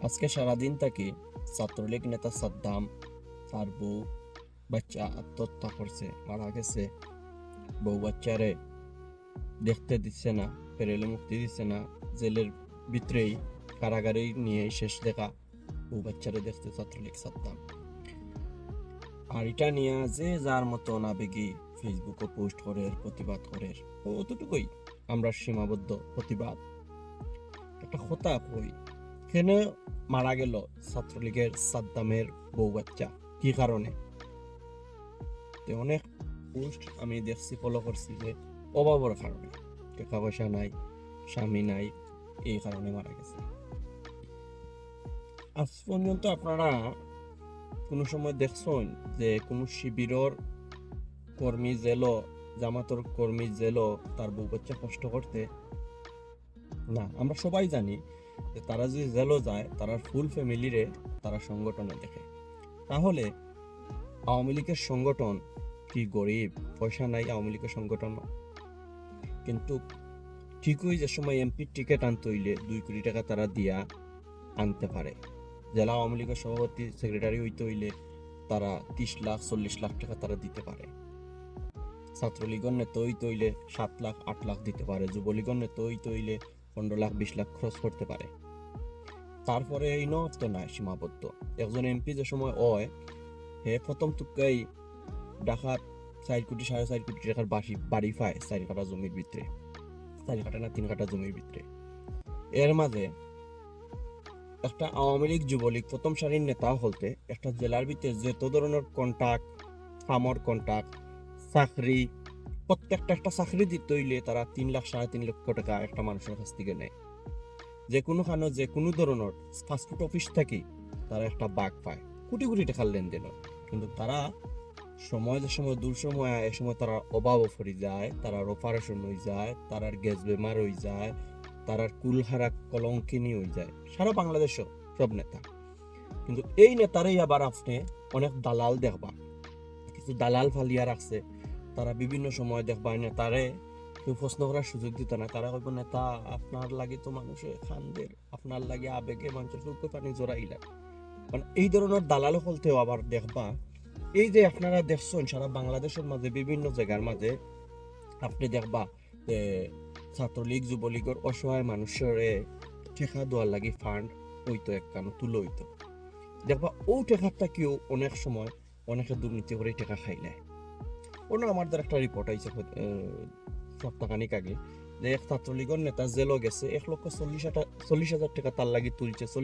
আজকে সারাদিন থাকি ছাত্রলীগ নেতা সাদ্দাম তার বউ বাচ্চা আত্মহত্যা করছে, মারা গেছে। বউ বাচ্চারে দেখতে দিচ্ছে না, পেরেলে মুক্তি দিচ্ছে না, জেলের ভিতরেই কারাগারেই নিয়ে শেষ দেখা বউ বাচ্চারে দেখতে ছাত্রলীগ সাদ্দাম। আর এটা নিয়ে যে যার মতো আবেগী ফেসবুকে পোস্ট করে প্রতিবাদ করে, অতটুকুই আমরা সীমাবদ্ধ প্রতিবাদ। একটা কথা কই, কেন মারা গেল ছাত্রলীগের সাদ্দামের বউ বাচ্চা, কি কারণে? অনেক পোস্ট আমি দেখছি, ফলো করছি যে অভাবের কারণে, টাকা পয়সা নাই, স্বামী নাই, এই কারণে মারা গেছে। আজ পর্যন্ত আপনারা কোনো সময় দেখছেন যে কোনো শিবিরের কর্মী জেল, জামাতর কর্মী জেল তার বউ বাচ্চা কষ্ট করতে? না, আমরা সবাই জানি যে তারা যদি জেলও যায়, তারা ফুল ফ্যামিলিরে তারা সংগঠনে দেখে। তাহলে আওয়ামী লীগের সংগঠন কি গরিব, পয়সা নাই আওয়ামী লীগের সংগঠন? কিন্তু ঠিকই যে সময় এমপির টিকিট আনতে হইলে 2 কোটি টাকা তারা দিয়া আনতে পারে। জেলা আওয়ামী লীগের সভাপতি সেক্রেটারি হইতে হইলে তারা 30 লাখ 40 লাখ টাকা তারা দিতে পারে। ছাত্রলীগের নেতা হইতে হইলে 7 লাখ 8 লাখ দিতে পারে। যুবলীগের নেতা হইতে হইলে 15 লাখ 20 লাখ খরচ করতে পারে। তারপরে এই তো নাই সীমাবদ্ধ। একজন এমপি যে সময় হয়, হে প্রথম তুকাই ঢাকার 4 কোটি 4.5 কোটি টাকার বাড়ি পায় 4 কাঠা জমির ভিতরে, 4 কাঠা না 3 কাঠা জমির ভিতরে। এর মাঝে একটা আওয়ামী লীগ যুবলীগ প্রথম সারির নেতা হলতে একটা জেলার ভিতরে যত ধরনের কন্ট্যাক্ট, ফার্মর কন্ট্যাক্ট, চাকরি, প্রত্যেকটা একটা চাকরি দিতে হইলে তারা 3 লাখ 3.5 লক্ষ টাকা একটা মানুষের কাছ থেকে নেয়। যে কোনো খানো যে কোনো ধরনের ফাস্টফুড অফিস থেকে তারা একটা বাঘ পায়, কোটি কোটি টাকার লেনদেন। কিন্তু তারা সময় দূর সময় এ সময় তারা অভাবও পড়ে যায়, তারার অপারেশন হয়ে যায়, তারার গ্যাস বেমার হয়ে যায়, তারার কুলহারা কলঙ্কিনী হয়ে যায়, সারা বাংলাদেশও সব নেতা। কিন্তু এই নেতারাই আবার আপনি অনেক দালাল দেখবা, কিছু দালাল ফালিয়া রাখছে। তারা বিভিন্ন সময় দেখবা নেতারে কেউ প্রশ্ন করার সুযোগ দিত না, তারা কইব নেতা আপনার লাগে তো মানুষে খানদের, আপনার লাগে আবেগে মানুষের চুলকে পানি জোড়াইলা। মানে এই ধরনের দালাল হলতেও আবার দেখবা, এই যে আপনারা দেখছেন সারা বাংলাদেশের মাঝে বিভিন্ন জায়গার মাঝে আপনি দেখবা যে ছাত্রলীগ যুবলীগের অসহায় মানুষের টেকা দেওয়ার লাগে ফান্ড হইতো, একখান তুলো হইতো। দেখবা ও টেকারটা কেউ অনেক সময় অনেকে দুর্নীতি করে টেকা খাইলে। অন্য আমাদের একটা রিপোর্ট আইছে সপ্তাহখানিক আগে, যে এক ছাত্রলীগের নেতা জেলও গেছে, 1,40,000 টাকা তার লাগি তুলছে, 40